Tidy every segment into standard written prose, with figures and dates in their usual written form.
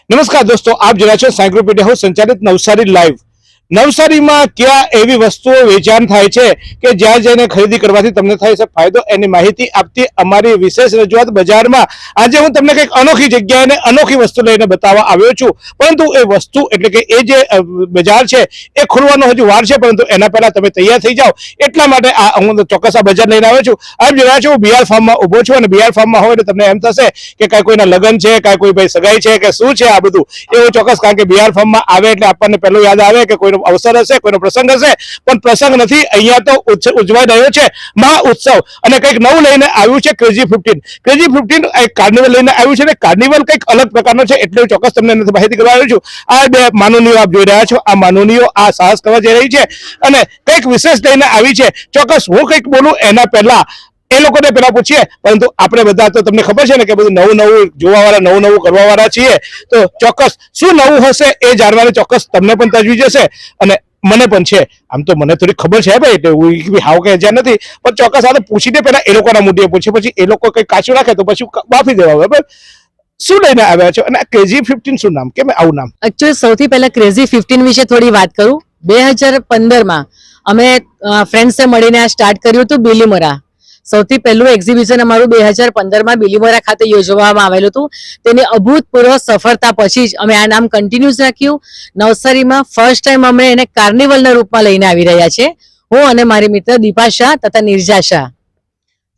નમસ્કાર દોસ્તો, આપ જોયા છો સાયક્લોપીડિયા હાઉસ સંચાલિત નવસારી લાઈવ. નવસારીમાં ક્યાં એવી વસ્તુઓ વેચાણ થાય છે કે જ્યાં જઈને ખરીદી કરવાથી તમને થાય છે ફાયદો, એની માહિતી આપતી અમારી વિશેષ રજૂઆત બજારમાં. આજે હું તમને કંઈક અનોખી જગ્યાએ અને અનોખી વસ્તુ લઈને બતાવવા આવ્યો છું, પરંતુ એ વસ્તુ એટલે કે એ જે બજાર છે એ ખુલવાનો હજુ વાર છે, પરંતુ એના પહેલા તમે તૈયાર થઈ જાઓ એટલા માટે હું ચોક્કસ આ બજાર લઈને આવ્યો છું. આપ જોયા છો, હું બીઆર ફાર્મમાં ઊભો છું અને બીઆર ફાર્મમાં હોય એટલે તમને એમ થશે કે કાંઈ કોઈના લગ્ન છે, કાંઈ કોઈ ભાઈ સગાઈ છે કે શું છે આ બધું. એવું ચોક્કસ, કારણ કે બીઆર ફાર્મમાં આવે એટલે આપણને પહેલું યાદ આવે કે કોઈનો અવસર હશે, કોઈનો પ્રસંગ હશે, પણ પ્રસંગ નથી. અહીંયા તો ઉજવાઈ રહ્યો છે મહા ઉત્સવ અને કંઈક નવું લઈને આવ્યું છે ક્રેઝી 15. ક્રેઝી 15 એક કાર્નિવલ લઈને આવ્યું છે અને કાર્નિવલ કંઈક અલગ પ્રકારનો છે, એટલે ચોક્કસ તમને માહિતી કરવા આવ્યો છું. આ બે માનવનીઓ આપ જોઈ રહ્યા છો, આ માનવનીઓ આ સાહસ કરવા જઈ રહી છે અને કંઈક વિશેષ લઈને આવી છે. ચોક્કસ હું કંઈક બોલું એના પહેલા એ લોકોને પેલા પૂછીએ, પરંતુ આપણે બધા તો તમને ખબર છે ને કે બધું નવું નવું જોવા વાળા, નવું નવું કરવા વાળા છીએ, તો ચોક્કસ શું નવું હશે એ જાણવાની ચોક્કસ તમને પણ તજવીજ હશે અને મને પણ છે. આમ તો મને થોડી ખબર છે ભાઈ, એટલે હાવ કે જ્યાં નથી, પણ ચોક્કસ આ તો પૂછીને પેલા એ લોકોના મોઢે પૂછીએ, પછી એ લોકો કંઈ કાચું રાખે તો પછી બાફી દેવા બરાબર. શું લઈને આવ્યા છો અને ક્રેઝી 15 શું નામ, કેમ આવું નામ? એકચ્યુઅલી સૌથી પહેલા ક્રેઝી 15 વિશે થોડી વાત કરું. 2015 અમે ફ્રેન્ડ્સે મળીને આ સ્ટાર્ટ કર્યું હતું બિલીમોરા. સૌથી પહેલું એક્ઝિબિશન અમારું 2015 બિલીમોરા ખાતે યોજવામાં આવેલું હતું. તેની અભૂતપૂર્વ સફળતા પછી જ અમે આ નામ કન્ટિન્યુઅસ રાખ્યું. નવસારીમાં ફર્સ્ટ ટાઈમ અમે એને કાર્નિવલના રૂપમાં લઈને આવી રહ્યા છે, હું અને મારી મિત્ર દીપા શાહ તથા નિર્જા શાહ.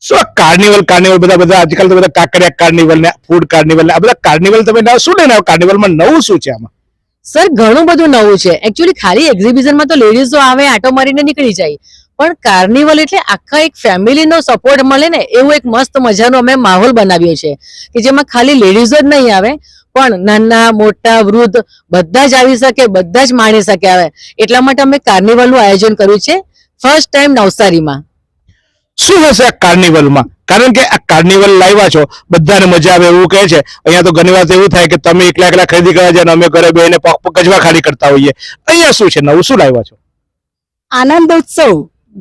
શું કાર્નિવલ બધા આજકાલ તો બધા કાંકરિયા કાર્નિવલ ને ફૂડ કાર્નિવલ ને આ બધા કાર્નિવલ તમે શું લઈને આવ્યો? કાર્નિવલમાં નવું શું છે આમાં? સર, ઘણું બધું નવું છે. એકચ્યુઅલી ખાલી એક્ઝિબિશનમાં તો લેડીઝો આવે, આટો મારીને નીકળી જાય, પણ કાર્નિવલ એટલે આખા એક ફેમિલીનો સપોર્ટ મળે ને એવું એક મસ્ત મજાનો અમે માહોલ બનાવ્યો છે કે જેમાં ખાલી લેડીઝો જ નહીં આવે, પણ નાના મોટા વૃદ્ધ બધા જ આવી શકે, બધા જ માણી શકે આવે. એટલા માટે અમે કાર્નિવલનું આયોજન કર્યું છે ફર્સ્ટ ટાઈમ નવસારીમાં. શું હશે આ કાર્નિવલમાં? કારણ કે આ કાર્નિવલ લાવ્યા છો, બધાને મજા આવે એવું કહે છે. અહીંયા તો ઘણી વાર એવું થાય કે તમે એકલા ખરીદી કરવા જાય અને અમે ઘરે બેસીને કચવા ખાલી કરતા હોઈએ. અહીંયા શું છે નવું, શું લાવ્યા છો? આનંદ ઉત્સવ,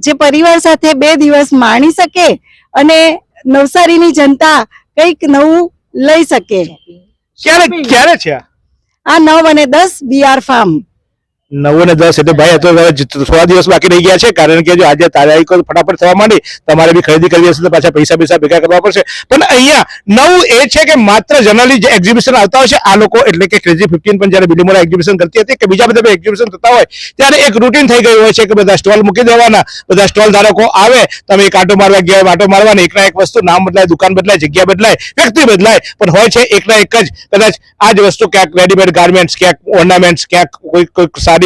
જે પરિવાર સાથે 2 દિવસ માણી શકે અને નવસારીની જનતા કંઈક નવું લઈ શકે. ક્યારે છે આ 9 અને 10 બીઆર ફાર્મ. 9 અને 10 એટલે ભાઈ તો 6 દિવસ બાકી રહી ગયા છે, કારણ કે જો આજે તારીખો ફટાફટ થવા માંડી, તમારે બી ખરીદી કરવી હશે તો પાછા પૈસા ભેગા કરવા પડશે. પણ અહીંયા નવું એ છે કે માત્ર જનરલી જે એક્ઝિબિશન આવતા હોય છે આ લોકો, એટલે કે ક્રેઝી 15 પણ જ્યારે બિલીમોરા એક્ઝિબિશન કરતી હતી કે બીજા બધા એક્ઝિબિશન થતા હોય ત્યારે એક રૂટીન થઈ ગયું હોય છે કે બધા સ્ટોલ મૂકી દેવાના, બધા સ્ટોલ ધારકો આવે, તમે એક આટો મારવા ગયા, આટો મારવાની, એકના એક વસ્તુ, નામ બદલાય, દુકાન બદલાય, જગ્યા બદલાય, વ્યક્તિ બદલાય, પણ હોય છે એકના એક જ કદાચ આ જ વસ્તુ. ક્યાંક રેડીમેડ ગાર્મેન્ટ્સ, ક્યાંક ઓર્નામેન્ટ્સ, ક્યાંક કોઈ સારી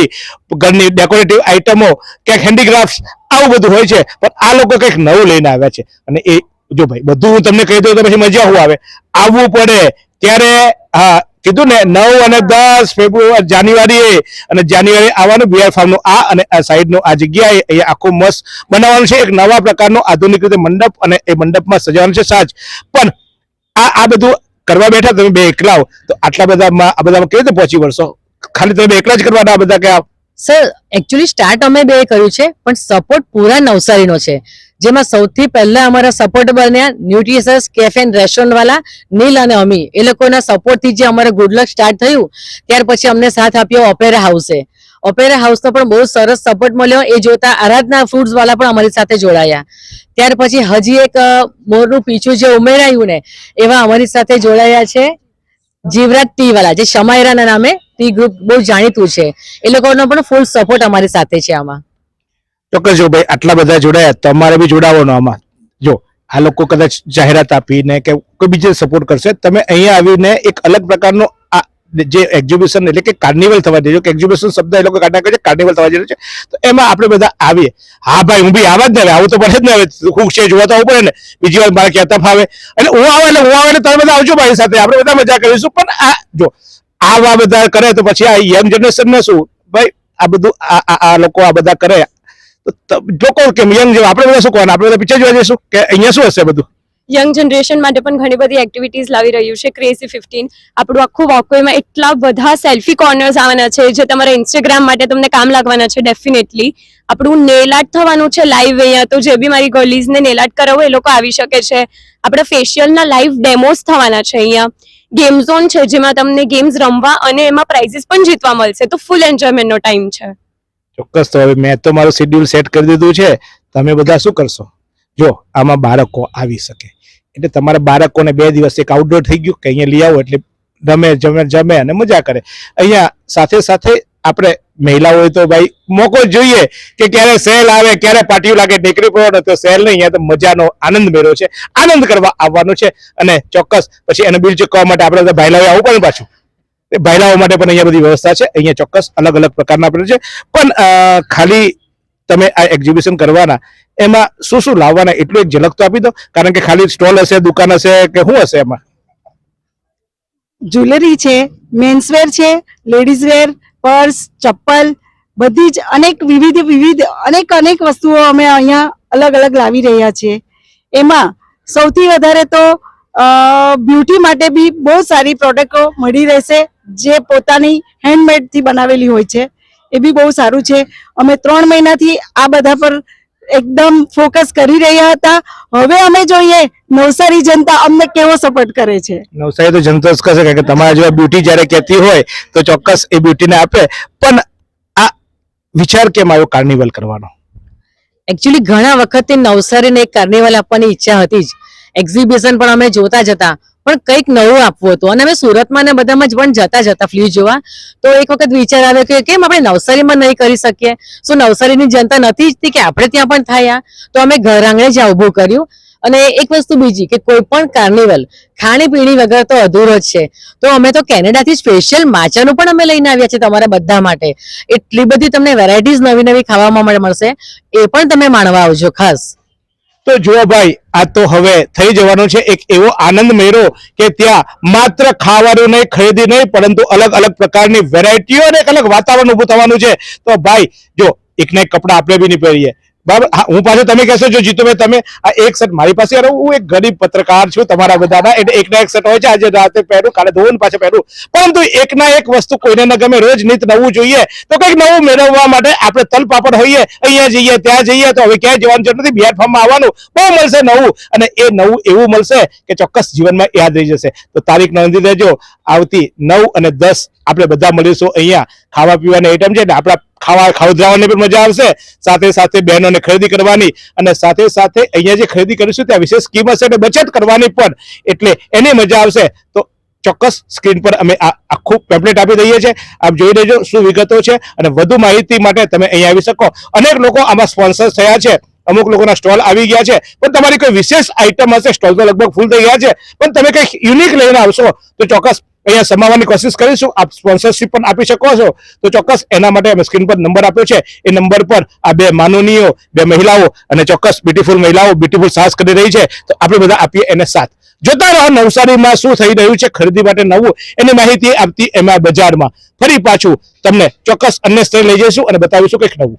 ઘરની ડેકોરેટિવ આઇટમો, ક્યાંક હેન્ડીક્રાફ્ટ, આવું બધું હોય છે. પણ આ લોકો કંઈક નવું લઈને આવ્યા છે અને એ જો ભાઈ બધું હું તમને કહી દઉં તો પછી મજા શું આવે, આવવું પડે ત્યારે. હા, કીધું ને 9 અને 10 જાન્યુઆરી અને જાન્યુઆરી આવવાનું બીઆર ફાર્મનું આ અને આ સાઈડનું આ જગ્યાએ અહીંયા આખું મસ્ત બનાવવાનું છે, એક નવા પ્રકારનો આધુનિક રીતે મંડપ, અને એ મંડપમાં સજાવવાનું છે સાજ. પણ આ બધું કરવા બેઠા તમે બે એકલા હો તો આટલા બધામાં આ બધામાં કેવી રીતે પહોંચી વળશો? ખાલી તમે એકલા જ કરવાના બધા કે? સર, એકચ્યુઅલી સ્ટાર્ટ અમે બે કર્યું છે, પણ સપોર્ટ પૂરા નવસારીનો છે, જેમાં સૌથી પહેલા અમારા સપોર્ટ બન્યા ન્યુટ્રિશસ કેફે એન્ડ રેસ્ટોરન્ટ વાળા નીલ અને અમી. એ લોકોના સપોર્ટથી જે અમારે ગુડ લક સ્ટાર્ટ થયું, ત્યાર પછી અમને સાથ આપ્યો ઓપેરા હાઉસે. ઓપેરા હાઉસનો પણ બહુ સરસ સપોર્ટ મળ્યો. એ જોતા આરાધના ફૂડ્સ વાળા પણ અમારી સાથે જોડાયા. ત્યાર પછી હજી એક મોરનું પીછું જે ઉમેરાયું ને એવા અમારી સાથે જોડાયા છે જીવરાજ ટી વાળા, જે શમાયરાના નામે ટી ગ્રુપ બહુ જાણીતું છે. એ લોકોનો પણ ફૂલ સપોર્ટ અમારી સાથે છે આમાં. ચોક્કસ. જો ભાઈ આટલા બધા જોડાયા, તમારે બી જોડાવાનો આમાં. જો આ લોકો કદાચ જાહેરાત આપીને કે કોઈ બીજે સપોર્ટ કરશે, તમે અહીંયા આવીને એક અલગ પ્રકારનો આ જે એક્ઝિબિશન એટલે કે કાર્નિવલ થવા દેજો, કે એક્ઝિબિશન શબ્દ એ લોકો કાઢી નાખે છે, કાર્નિવલ થવા જઈ છે, તો એમાં આપણે બધા આવીએ. હા ભાઈ, હું બી આવા જ ને, આવું તો પડે જ ને, હવે હું છે જોવા તો આવવું પડે ને. બીજી વાર મારે કહેતા ફાવે એટલે હું આવે એટલે તમે બધા આવજો મારી સાથે, આપણે બધા મજા કરીશું. પણ આ જો આવા બધા કરે તો પછી આ યંગ જનરેશનને શું ભાઈ, આ બધું આ લોકો આ બધા કરે તો લોકો કેમ યંગ જેવા આપણે બધા શું કહેવાના, આપણે બધા પીછે જોવા જઈશું કે અહીંયા શું હશે બધું. યંગ જનરેશન માટે પણ ઘણી બધી એક્ટિવિટીઝ લાવી રહ્યું છે ક્રેઝી 15. આપણું આખું વોકવેમાં એટલા બધા સેલ્ફી કોર્નર્સ આવવાના છે જે તમારા ઇન્સ્ટાગ્રામ માટે તમને કામ લાગવાના છે ડેફિનેટલી. આપણું નેલ આર્ટ થવાનું છે લાઈવ અહીંયા, તો જે બી મારી ગર્લીઝને નેલ આર્ટ કરાવો એ લોકો આવી શકે છે. આપણા ફેશિયલના લાઈવ ડેમોસ થવાના છે અહીંયા. ગેમ ઝોન છે જેમાં તમને ગેમ્સ રમવા અને એમાં પ્રાઇઝીસ પણ જીતવા મળશે, તો ફૂલ એન્જોયમેન્ટનો ટાઈમ છે. ચોક્કસ. તો હવે મેં તો મારું શેડ્યુલ સેટ કરી દીધું છે, તમે બધા શું કરશો? જો આમાં બાળકો આવી શકે એટલે તમારા બાળકોને 2 દિવસ એક આઉટડોર થઈ ગયું કે અહીંયા લઈ આવો એટલે જમે અને મજા કરે. અહીંયા સાથે સાથે આપણે મહિલા હોય તો ભાઈ મોકો જોઈએ કે ક્યારે સેલ આવે, ક્યારે પાર્ટીઓ લાગે, ટેકરી પર તો સેલ નહીં, અહીંયા તો મજાનો આનંદ મેળો છે, આનંદ કરવા આવવાનું છે. અને ચોક્કસ પછી એને બિલ ચૂકવવા માટે આપણે બધા ભાઈલાઓ આવું પણ પાછું ભાઈલાઓ માટે પણ અહીંયા બધી વ્યવસ્થા છે. અહીંયા ચોક્કસ અલગ અલગ પ્રકારના આપણે છે. પણ ખાલી તમે આ એક્ઝિબિશન કરવાના એમાં શું શું લાવવાના એટલું એક ઝલક તો આપી દો, કારણ કે ખાલી સ્ટોલ હશે, દુકાન હશે કે શું હશે એમાં? જ્વેલરી છે, મેન્સવેર છે, લેડીઝ વેર, પર્સ, ચપ્પલ, બધી જ વિવિધ અનેક વસ્તુઓ અમે અહીંયા અલગ અલગ લાવી રહ્યા છીએ. એમાં સૌથી વધારે તો બ્યુટી માટે બી બહુ સારી પ્રોડક્ટો મળી રહેશે, જે પોતાની હેન્ડમેડથી બનાવેલી હોય છે. એ બી બહુ સારું છે. અમે 3 મહિનાથી આ બધા પર એકદમ ફોકસ કરી રહ્યા હતા. હવે અમે જોઈએ નવસારી જનતા અમને કેવો સપોર્ટ કરે છે. નવસારી તો જનતા જ કહેશે કે તમારા જેવા બ્યુટી જ્યારે કહેતી હોય તો ચોક્કસ એ બ્યુટીને આપે. પણ આ વિચાર કેમ આવ્યો કાર્નિવલ કરવાનો? એકચ્યુઅલી ઘણા વખતથી નવસારીને એક કાર્નિવલ આપવાની ઈચ્છા હતી જ. એક્ઝિબિશન પણ અમે જોતા જ હતા, પણ કંઈક નવું આપવું હતું. અને અમે સુરતમાં ને બધામાં જ પણ જતા ફ્લી જોવા, તો એક વખત વિચાર આવ્યો કે કેમ આપણે નવસારીમાં નહીં કરી શકીએ? શું નવસારીની જનતા નથી ઈચ્છતી કે આપણે ત્યાં પણ થાય? તો અમે ઘર આંગણે જ ઊભું કર્યું. અને એક વસ્તુ બીજી કે કોઈ પણ કાર્નિવલ ખાણીપીણી વગર તો અધૂરો જ છે. તો અમે તો કેનેડાથી સ્પેશિયલ માચાનું પણ અમે લઈને આવ્યા છીએ તમારા બધા માટે. એટલી બધી તમને વેરાયટીઝ નવી ખાવામાં મળશે, એ પણ તમે માણવા આવજો ખાસ. તો જુઓ ભાઈ, આ તો હવે થઈ જવાનો છે એક એવો આનંદ મેળો કે ત્યાં માત્ર ખાવાનું નહીં, ખરીદી નહીં, પરંતુ અલગ અલગ પ્રકારની વેરાયટીઓ અને એક અલગ વાતાવરણ ઊભું થવાનું છે. તો ભાઈ જો એકના એક કપડા આપણે બી નહીં પહેરીએ, બરાબર? હા, હું પાછું તમે કહેશો જો જીતુભાઈ તમે આ એક સેટ મારી પાસે, હું એક ગરીબ પત્રકાર છું તમારા બધાના, એટલે એકના એક સેટ હોય છે, આજે રાતે પહેરું, કાલે ધોઈને પાછું પહેરું. પરંતુ એકના એક વસ્તુ કોઈને ન ગમે, રોજ નિત નવું જોઈએ. તો કંઈક નવું મેળવવા માટે આપણે તલપાપડ હોઈએ, અહીંયા જઈએ ત્યાં જઈએ, તો હવે ક્યાંય જવાનું જરૂર નથી, પ્લેટફોર્મમાં આવવાનું, બહુ મળશે નવું. અને એ નવું એવું મળશે કે ચોક્કસ જીવનમાં યાદ રહી જશે. તો તારીખ નોંધી દેજો, આવતી 9 અને 10 આપણે બધા મળીશું અહીંયા. ખાવા પીવાની આઈટમ છે ને, આપણા ખાવડાવવાની પણ મજા આવશે, સાથે સાથે બહેનોને ખરીદી કરવાની, અને સાથે સાથે અહીંયા જે ખરીદી કરીશું ત્યાં વિશેષ સ્કીમ હશે એટલે બચત કરવાની પણ, એટલે એની મજા આવશે. તો ચોક્કસ સ્ક્રીન પર અમે આખું પેમ્પલેટ આપી દઈએ છીએ, આપ જોઈ લેજો શું વિગતો છે. અને વધુ માહિતી માટે તમે અહીંયા આવી શકો. અનેક લોકો આમાં સ્પોન્સર થયા છે, અમુક લોકોના સ્ટોલ આવી ગયા છે. પણ તમારી કોઈ વિશેષ આઈટમ હશે, સ્ટોલ તો લગભગ ફૂલ થઈ ગયા છે, પણ તમે કંઈક યુનિક લઈને આવશો તો ચોક્કસ અહીંયા સમાવવાની કોશિશ કરીશું. આપ સ્પોન્સરશિપ પણ આપી શકો છો, તો ચોક્કસ એના માટે અમે સ્ક્રીન પર નંબર આપ્યો છે, એ નંબર પર આ 2 માનનીયો, 2 મહિલાઓ અને ચોક્કસ બ્યુટીફુલ મહિલાઓ બ્યુટીફુલ સાહસ કરી રહી છે. તો આપણે બધા આપીએ એને સાથ. જોતા રહો નવસારીમાં શું થઈ રહ્યું છે ખરીદી માટે નવું, એની માહિતી આપતી એમાં બજારમાં ફરી પાછું તમને ચોક્કસ અન્ય સ્થળે લઈ જઈશું અને બતાવીશું કંઈક નવું.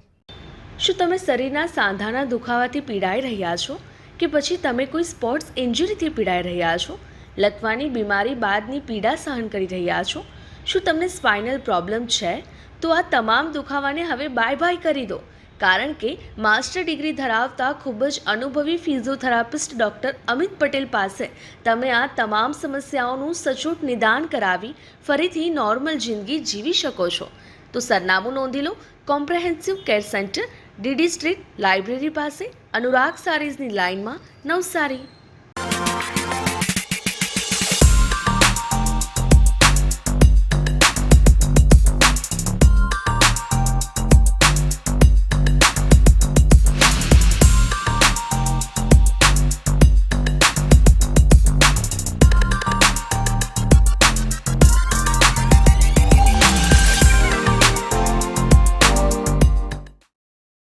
શું તમે શરીરના સાંધાના દુખાવાથી પીડાઈ રહ્યા છો કે પછી તમે કોઈ સ્પોર્ટ્સ ઇન્જરીથી પીડાઈ રહ્યા છો? લકવાની બીમારી બાદની પીડા સહન કરી રહ્યા છો? શું તમને સ્પાઇનલ પ્રોબ્લેમ છે? તો આ તમામ દુખાવાને હવે બાય કરી દો, કારણ કે માસ્ટર ડિગ્રી ધરાવતા ખૂબ જ અનુભવી ફિઝિયોથેરાપિસ્ટ ડૉક્ટર અમિત પટેલ પાસે તમે આ તમામ સમસ્યાઓનું સચોટ નિદાન કરાવી ફરીથી નોર્મલ જિંદગી જીવી શકો છો. તો સરનામું નોંધી લો, comprehensive care centre, DD street, library પાસે, અનુરાગ સારીઝની લાઇનમાં, નવસારી.